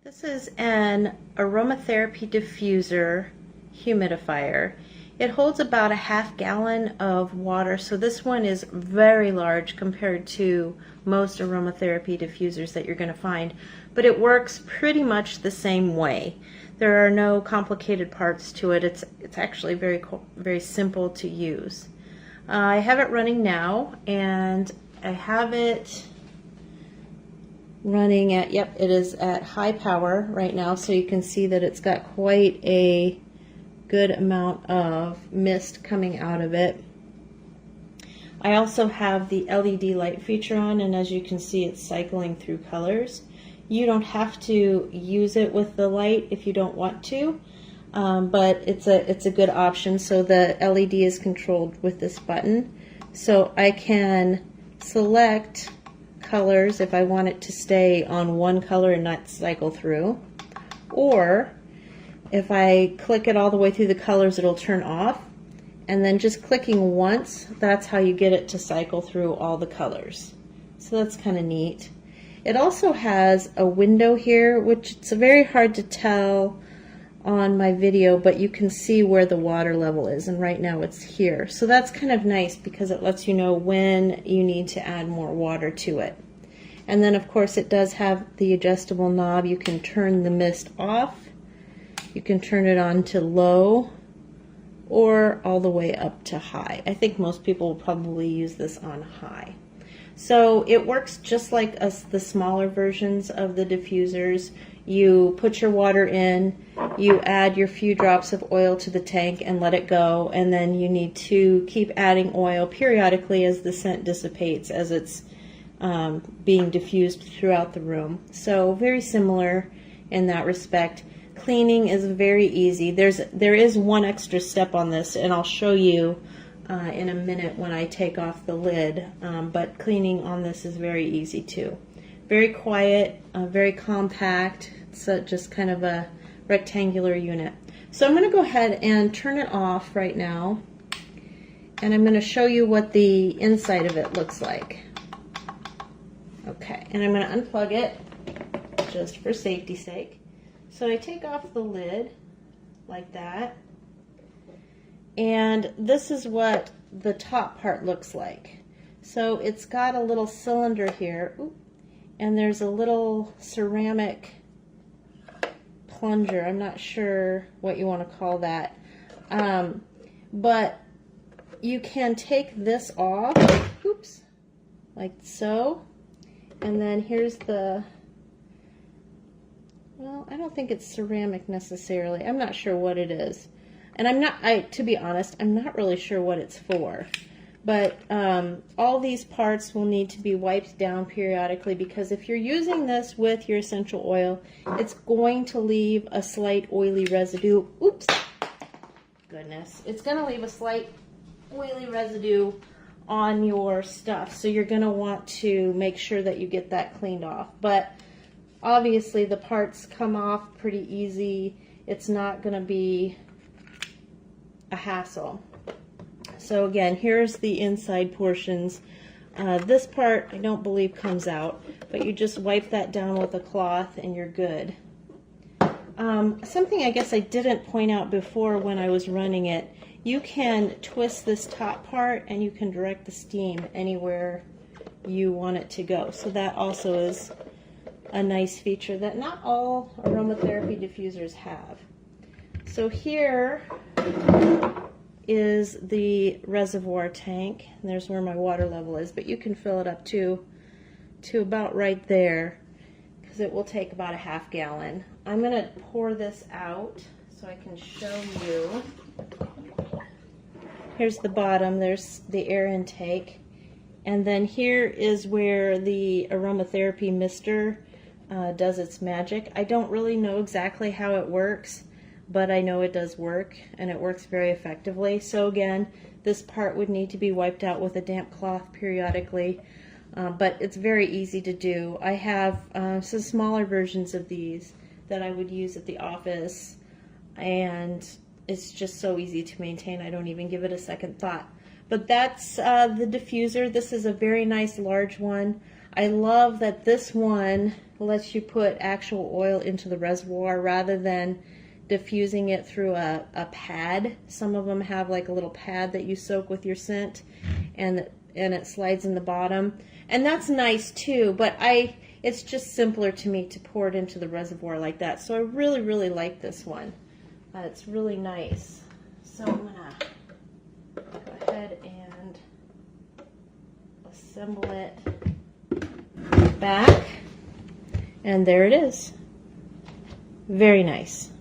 This is an aromatherapy diffuser humidifier. It holds about a half gallon of water, so this one is very large compared to most aromatherapy diffusers that you're going to find, but it works pretty much the same way. There are no complicated parts to it. It's actually very simple to use. I have it running now, and I have it running at, yep, it is at high power right now, so you can see that it's got quite a good amount of mist coming out of it. I also have the LED light feature on, and as you can see, it's cycling through colors. You don't have to use it with the light if you don't want to, but it's a good option. So the LED is controlled with this button, so I can select colors if I want it to stay on one color and not cycle through, or if I click it all the way through the colors, it'll turn off, and then just clicking once, that's how you get it to cycle through all the colors. So that's kind of neat. It also has a window here, which it's very hard to tell on my video, but you can see where the water level is, and right now it's here. So that's kind of nice because it lets you know when you need to add more water to it. And then of course it does have the adjustable knob. You can turn the mist off, you can turn it on to low, or all the way up to high. I think most people will probably use this on high. So it works just like the smaller versions of the diffusers. You put your water in, you add your few drops of oil to the tank and let it go, and then you need to keep adding oil periodically as the scent dissipates, as it's being diffused throughout the room. So very similar in that respect. Cleaning is very easy. There is one extra step on this, and I'll show you in a minute when I take off the lid, but cleaning on this is very easy too. Very quiet, very compact. It's just kind of a rectangular unit. So I'm going to go ahead and turn it off right now, and I'm going to show you what the inside of it looks like. Okay, and I'm going to unplug it just for safety's sake. So I take off the lid like that, and this is what the top part looks like. So it's got a little cylinder here, and there's a little ceramic plunger. I'm not sure what you want to call that, but you can take this off, oops, like so, and then here's the, well, I don't think it's ceramic necessarily. I'm not sure what it is. And to be honest, I'm not really sure what it's for. But all these parts will need to be wiped down periodically, because if you're using this with your essential oil, it's going to leave a slight oily residue. Oops, goodness. It's going to leave a slight oily residue on your stuff. So you're going to want to make sure that you get that cleaned off. But obviously the parts come off pretty easy. It's not going to be a hassle. So again, here's the inside portions. This part I don't believe comes out, but you just wipe that down with a cloth and you're good. Something I guess I didn't point out before when I was running it, you can twist this top part and you can direct the steam anywhere you want it to go. So that also is a nice feature that not all aromatherapy diffusers have. So here is the reservoir tank, and there's where my water level is, but you can fill it up to about right there, because it will take about a half gallon. I'm going to pour this out so I can show you. Here's the bottom, there's the air intake, and then here is where the aromatherapy mister does its magic. I don't really know exactly how it works, but I know it does work, and it works very effectively. So again, this part would need to be wiped out with a damp cloth periodically, but it's very easy to do. I have some smaller versions of these that I would use at the office, and it's just so easy to maintain. I don't even give it a second thought. But that's the diffuser. This is a very nice large one. I love that this one lets you put actual oil into the reservoir rather than diffusing it through a pad. Some of them have like a little pad that you soak with your scent, and it slides in the bottom, and that's nice too, but it's just simpler to me to pour it into the reservoir like that. So I really like this one. It's really nice. So I'm gonna go ahead and assemble it back, and there it is. Very nice.